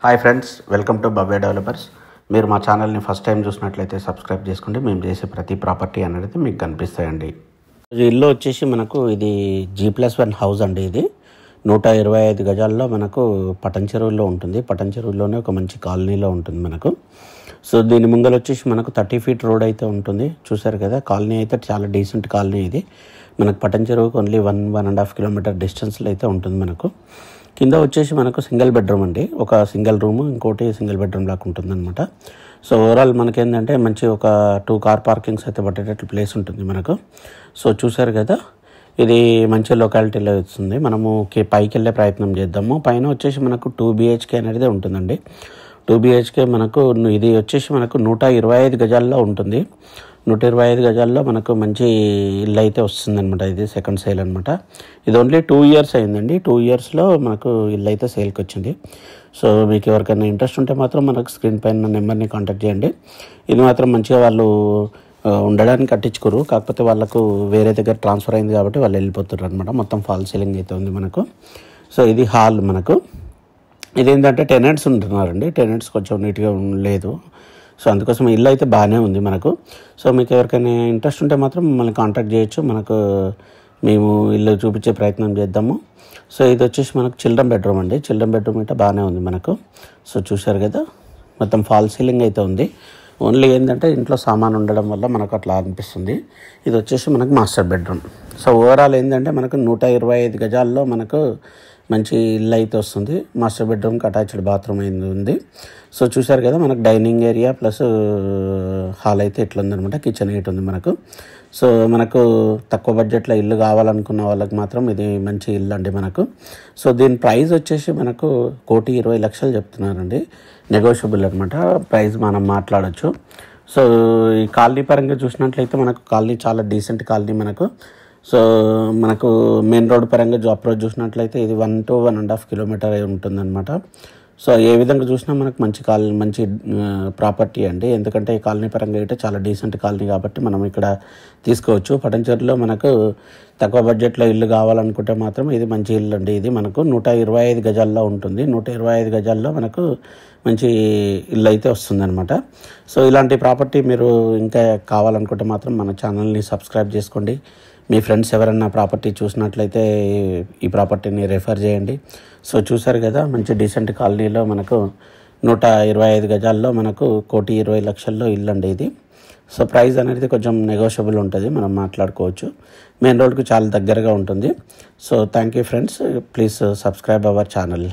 Hi friends, welcome to Bhavya developers. మీరు మా ఛానల్ని ఫస్ట్ టైం చూసినట్లయితే సబ్స్క్రైబ్ చేసుకోండి. మేము చేసే ప్రతి ప్రాపర్టీ అనేది మీకు కనిపిస్తాయండి. ఇల్లు వచ్చేసి మనకు ఇది G+1 హౌస్ అండి. ఇది 125 గజాల్లో మనకు పటన్ చెరువులో ఉంటుంది. పటన్ చెరువులోనే ఒక మంచి కాలనీలో ఉంటుంది మనకు. సో దీని ముందర వచ్చేసి మనకు 30 ఫీట్ రోడ్ అయితే ఉంటుంది. చూసారు కదా, కాలనీ అయితే చాలా డీసెంట్ కాలనీ. ఇది మనకు పటన్ చెరువుకి ఓన్లీ 1.5 కిలోమీటర్ డిస్టెన్స్లో అయితే ఉంటుంది మనకు. కింద వచ్చేసి మనకు సింగిల్ బెడ్రూమ్ అండి. ఒక సింగిల్ రూమ్, ఇంకోటి సింగిల్ బెడ్రూమ్ లాగా ఉంటుంది అనమాట. సో ఓవరాల్ మనకేంటంటే మంచి ఒక 2 కార్ పార్కింగ్స్ అయితే పట్టేటట్లు ప్లేస్ ఉంటుంది మనకు. సో చూసారు కదా, ఇది మంచి లొకాలిటీలో వస్తుంది. మనము పైకి వెళ్ళే ప్రయత్నం చేద్దాము. పైన వచ్చేసి మనకు 2 BHK అనేది ఉంటుందండి. 2 BHK మనకు ఇది వచ్చేసి మనకు 125 గజాల్లో ఉంటుంది. 125 గజాల్లో మనకు మంచి ఇల్లు అయితే వస్తుందన్నమాట. ఇది సెకండ్ సేల్ అనమాట. ఇది ఓన్లీ 2 ఇయర్స్ అయిందండి. 2 ఇయర్స్లో మనకు ఇల్లు అయితే సేల్కి వచ్చింది. సో మీకు ఎవరికైనా ఇంట్రెస్ట్ ఉంటే మాత్రం మనకు స్క్రీన్ పైన నెంబర్ని కాంటాక్ట్ చేయండి. ఇది మాత్రం మంచిగా వాళ్ళు ఉండడానికి కట్టించుకోరు, కాకపోతే వాళ్ళకు వేరే దగ్గర ట్రాన్స్ఫర్ అయింది కాబట్టి వాళ్ళు వెళ్ళిపోతారు అనమాట. మొత్తం ఫాల్ సీలింగ్ అయితే ఉంది మనకు. సో ఇది హాల్ మనకు. ఇదేంటంటే టెనెంట్స్ ఉంటున్నారండి. టెనెంట్స్ కొంచెం నీట్గా లేదు. సో అందుకోసం ఇల్లు అయితే బాగానే ఉంది మనకు. సో మీకు ఎవరికైనా ఇంట్రెస్ట్ ఉంటే మాత్రం మమ్మల్ని కాంటాక్ట్ చేయొచ్చు. మనకు మేము ఇల్లు చూపించే ప్రయత్నం చేద్దాము. సో ఇది వచ్చేసి మనకు చిల్డ్రన్ బెడ్రూమ్ అండి. చిల్డ్రన్ బెడ్రూమ్ అయితే బాగానే ఉంది మనకు. సో చూశారు కదా, మొత్తం ఫాల్ సీలింగ్ అయితే ఉంది. ఓన్లీ ఏంటంటే ఇంట్లో సామాన్ ఉండడం వల్ల మనకు అట్లా అనిపిస్తుంది. ఇది వచ్చేసి మనకు మాస్టర్ బెడ్రూమ్. సో ఓవరాల్ ఏంటంటే మనకు 125 గజాల్లో మనకు మంచి ఇల్లు అయితే వస్తుంది. మాస్టర్ బెడ్రూమ్కి అటాచ్డ్ బాత్రూమ్ అయింది ఉంది. సో చూసారు కదా, మనకు డైనింగ్ ఏరియా ప్లస్ హాల్ అయితే ఇట్లా ఉందనమాట. కిచెన్ ఎయిట్ ఉంది మనకు. సో మనకు తక్కువ బడ్జెట్లో ఇల్లు కావాలనుకున్న వాళ్ళకి మాత్రం ఇది మంచి ఇల్లు అండి మనకు. సో దీని ప్రైస్ వచ్చేసి మనకు 1,20,00,000 చెప్తున్నారండి. నెగోషియబుల్ అనమాట. ప్రైస్ మనం మాట్లాడచ్చు. సో ఈ కాలనీ పరంగా చూసినట్లయితే మనకు కాలనీ చాలా డీసెంట్ కాలనీ మనకు. సో మనకు మెయిన్ రోడ్ పరంగా అప్రోచ్ చూసినట్లయితే ఇది 1 to 1.5 కిలోమీటర్ ఉంటుందన్నమాట. సో ఏ విధంగా చూసినా మనకు మంచి ప్రాపర్టీ అండి. ఎందుకంటే ఈ కాలనీ పరంగా అయితే చాలా డీసెంట్ కాలనీ కాబట్టి మనం ఇక్కడ తీసుకోవచ్చు. పటంచెరులో మనకు తక్కువ బడ్జెట్లో ఇల్లు కావాలనుకుంటే మాత్రం ఇది మంచి ఇల్లు అండి. ఇది మనకు 125 గజాల్లో ఉంటుంది. 125 గజాల్లో మనకు మంచి ఇల్లు అయితే వస్తుందన్నమాట. సో ఇలాంటి ప్రాపర్టీ మీరు ఇంకా కావాలనుకుంటే మాత్రం మన ఛానల్ని సబ్స్క్రైబ్ చేసుకోండి. మీ ఫ్రెండ్స్ ఎవరైనా ప్రాపర్టీ చూసినట్లయితే ఈ ప్రాపర్టీని రెఫర్ చేయండి. సో చూసారు కదా, మంచి డీసెంట్ కాలనీలో మనకు 125 గజాల్లో మనకు 1,20,00,000 ఇల్లు అండి ఇది. సో ప్రైస్ అనేది కొంచెం నెగోషియబుల్ ఉంటుంది, మనం మాట్లాడుకోవచ్చు. మెయిన్ రోడ్కు చాలా దగ్గరగా ఉంటుంది. So thank you friends, please subscribe our channel.